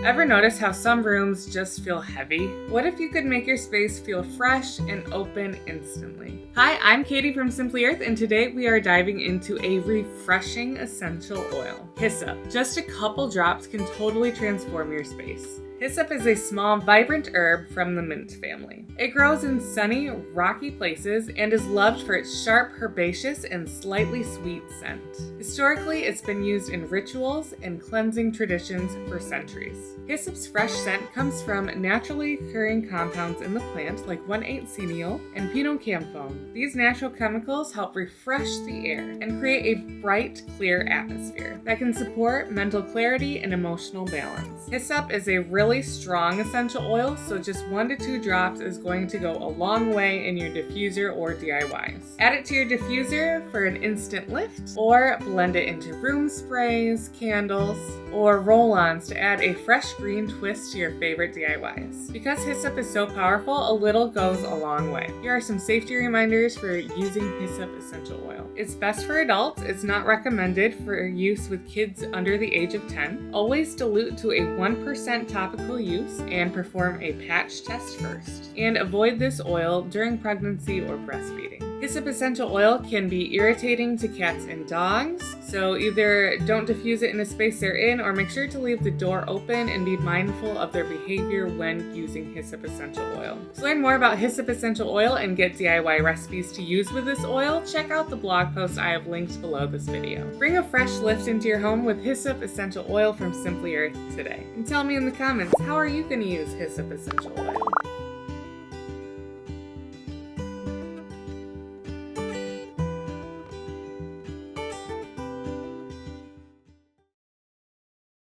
Ever notice how some rooms just feel heavy? What if you could make your space feel fresh and open instantly? Hi, I'm Katie from Simply Earth, and today we are diving into a refreshing essential oil, hyssop. Just a couple drops can totally transform your space. Hyssop is a small, vibrant herb from the mint family. It grows in sunny, rocky places and is loved for its sharp, herbaceous, and slightly sweet scent. Historically, it's been used in rituals and cleansing traditions for centuries. Hyssop's fresh scent comes from naturally occurring compounds in the plant like 1,8-cineol and pinocampone. These natural chemicals help refresh the air and create a bright, clear atmosphere that can support mental clarity and emotional balance. Hyssop is a really strong essential oil, so just 1 to 2 drops is going to go a long way in your diffuser or DIYs. Add it to your diffuser for an instant lift, or blend it into room sprays, candles, or roll-ons to add a fresh green twist to your favorite DIYs. Because hyssop is so powerful, a little goes a long way. Here are some safety reminders for using hyssop essential oil. It's best for adults. It's not recommended for use with kids under the age of 10. Always dilute to a 1% topical use and perform a patch test first. And avoid this oil during pregnancy or breastfeeding. Hyssop essential oil can be irritating to cats and dogs, so either don't diffuse it in a space they're in or make sure to leave the door open and be mindful of their behavior when using hyssop essential oil. To learn more about hyssop essential oil and get DIY recipes to use with this oil, check out the blog post I have linked below this video. Bring a fresh lift into your home with hyssop essential oil from Simply Earth today. And tell me in the comments, how are you going to use hyssop essential oil?